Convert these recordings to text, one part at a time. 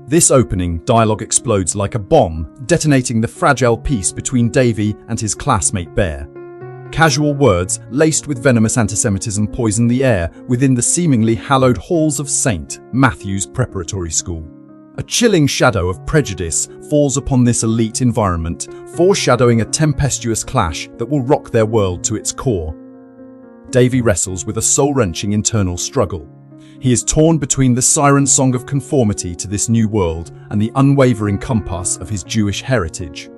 This opening dialogue explodes like a bomb, detonating the fragile peace between Davy and his classmate Bear. Casual words laced with venomous antisemitism poison the air within the seemingly hallowed halls of St. Matthew's Preparatory School. A chilling shadow of prejudice falls upon this elite environment, foreshadowing a tempestuous clash that will rock their world to its core. Davy wrestles with a soul-wrenching internal struggle. He is torn between the siren song of conformity to this new world and the unwavering compass of his Jewish heritage.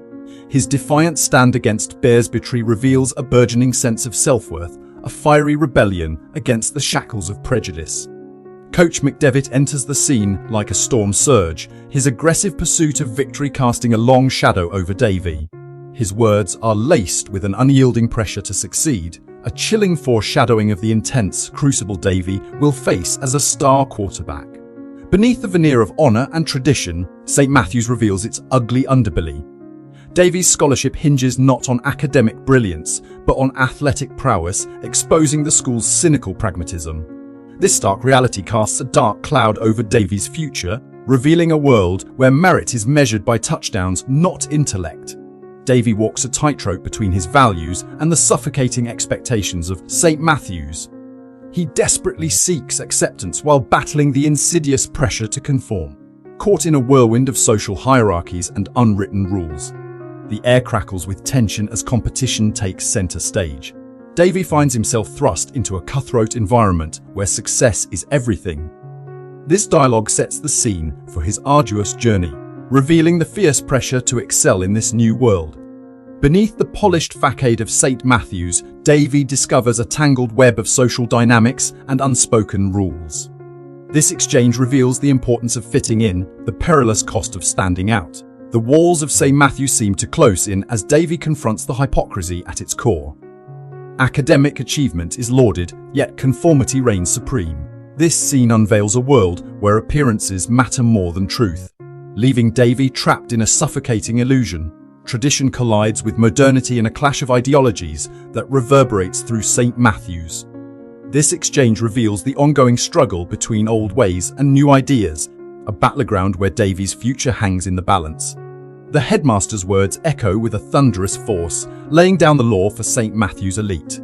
His defiant stand against Bear's bigotry reveals a burgeoning sense of self-worth, a fiery rebellion against the shackles of prejudice. Coach McDevitt enters the scene like a storm surge, his aggressive pursuit of victory casting a long shadow over Davy. His words are laced with an unyielding pressure to succeed, a chilling foreshadowing of the intense crucible Davy will face as a star quarterback. Beneath the veneer of honor and tradition, St. Matthew's reveals its ugly underbelly. Davy's scholarship hinges not on academic brilliance, but on athletic prowess, exposing the school's cynical pragmatism. This stark reality casts a dark cloud over Davy's future, revealing a world where merit is measured by touchdowns, not intellect. Davy walks a tightrope between his values and the suffocating expectations of St. Matthew's. He desperately seeks acceptance while battling the insidious pressure to conform, caught in a whirlwind of social hierarchies and unwritten rules. The air crackles with tension as competition takes center stage. Davy finds himself thrust into a cutthroat environment where success is everything. This dialogue sets the scene for his arduous journey, revealing the fierce pressure to excel in this new world. Beneath the polished facade of St. Matthew's, Davy discovers a tangled web of social dynamics and unspoken rules. This exchange reveals the importance of fitting in, the perilous cost of standing out. The walls of St. Matthew's seem to close in as Davy confronts the hypocrisy at its core. Academic achievement is lauded, yet conformity reigns supreme. This scene unveils a world where appearances matter more than truth, leaving Davy trapped in a suffocating illusion. Tradition collides with modernity in a clash of ideologies that reverberates through St. Matthew's. This exchange reveals the ongoing struggle between old ways and new ideas, a battleground where Davy's future hangs in the balance. The headmaster's words echo with a thunderous force, laying down the law for St. Matthew's elite.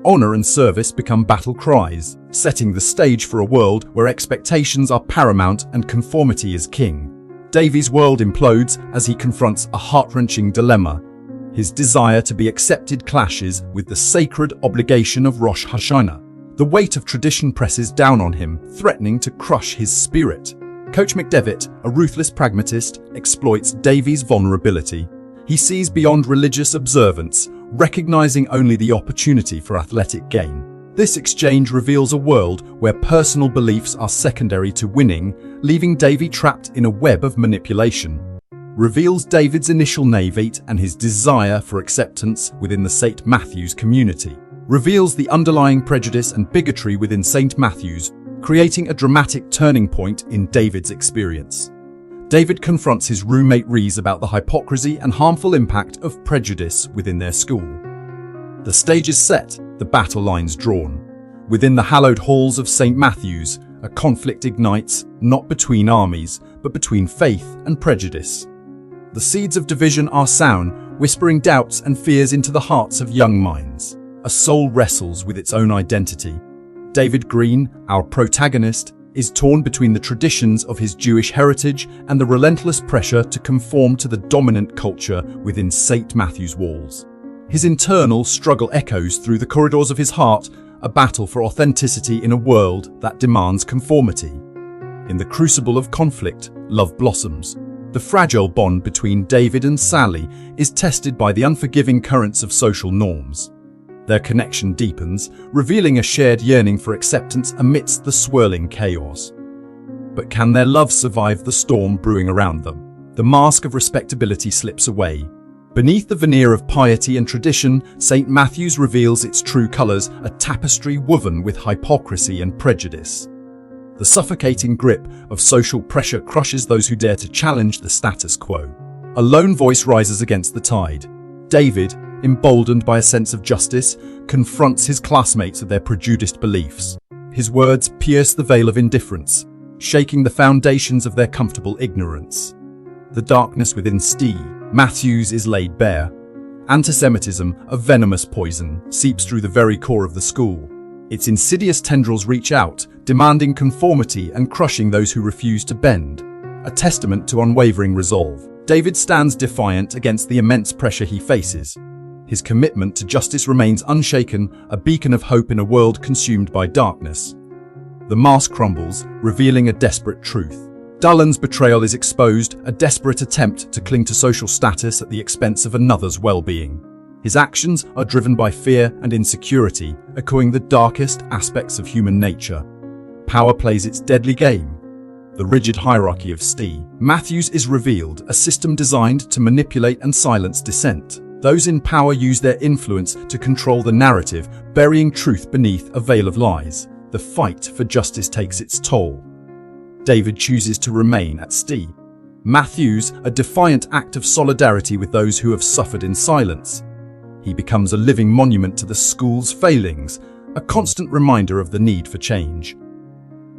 Honor and service become battle cries, setting the stage for a world where expectations are paramount and conformity is king. Davy's world implodes as he confronts a heart-wrenching dilemma. His desire to be accepted clashes with the sacred obligation of Rosh Hashanah. The weight of tradition presses down on him, threatening to crush his spirit. Coach McDevitt, a ruthless pragmatist, exploits Davy's vulnerability. He sees beyond religious observance, recognizing only the opportunity for athletic gain. This exchange reveals a world where personal beliefs are secondary to winning, leaving Davy trapped in a web of manipulation. Reveals David's initial naivete and his desire for acceptance within the St. Matthew's community. Reveals the underlying prejudice and bigotry within St. Matthew's, creating a dramatic turning point in David's experience. David confronts his roommate Reese about the hypocrisy and harmful impact of prejudice within their school. The stage is set, the battle lines drawn. Within the hallowed halls of St. Matthew's, a conflict ignites, not between armies, but between faith and prejudice. The seeds of division are sown, whispering doubts and fears into the hearts of young minds. A soul wrestles with its own identity. David Green, our protagonist, is torn between the traditions of his Jewish heritage and the relentless pressure to conform to the dominant culture within St. Matthew's walls. His internal struggle echoes through the corridors of his heart, a battle for authenticity in a world that demands conformity. In the crucible of conflict, love blossoms. The fragile bond between David and Sally is tested by the unforgiving currents of social norms. Their connection deepens, revealing a shared yearning for acceptance amidst the swirling chaos. But can their love survive the storm brewing around them? The mask of respectability slips away. Beneath the veneer of piety and tradition, St. Matthew's reveals its true colors, a tapestry woven with hypocrisy and prejudice. The suffocating grip of social pressure crushes those who dare to challenge the status quo. A lone voice rises against the tide. David, emboldened by a sense of justice, confronts his classmates of their prejudiced beliefs. His words pierce the veil of indifference, shaking the foundations of their comfortable ignorance. The darkness within Matthews is laid bare. Antisemitism, a venomous poison, seeps through the very core of the school. Its insidious tendrils reach out, demanding conformity and crushing those who refuse to bend. A testament to unwavering resolve, David stands defiant against the immense pressure he faces. His commitment to justice remains unshaken, a beacon of hope in a world consumed by darkness. The mask crumbles, revealing a desperate truth. Dullen's betrayal is exposed, a desperate attempt to cling to social status at the expense of another's well-being. His actions are driven by fear and insecurity, echoing the darkest aspects of human nature. Power plays its deadly game. The rigid hierarchy of Matthews is revealed, a system designed to manipulate and silence dissent. Those in power use their influence to control the narrative, burying truth beneath a veil of lies. The fight for justice takes its toll. David chooses to remain at Matthews, a defiant act of solidarity with those who have suffered in silence. He becomes a living monument to the school's failings, a constant reminder of the need for change.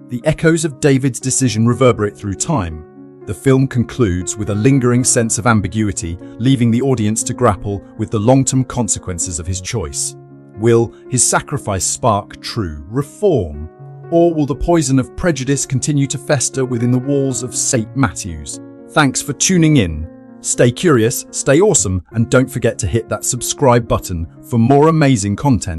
The echoes of David's decision reverberate through time. The film concludes with a lingering sense of ambiguity, leaving the audience to grapple with the long-term consequences of his choice. Will his sacrifice spark true reform? Or will the poison of prejudice continue to fester within the walls of St. Matthews? Thanks for tuning in. Stay curious, stay awesome, and don't forget to hit that subscribe button for more amazing content.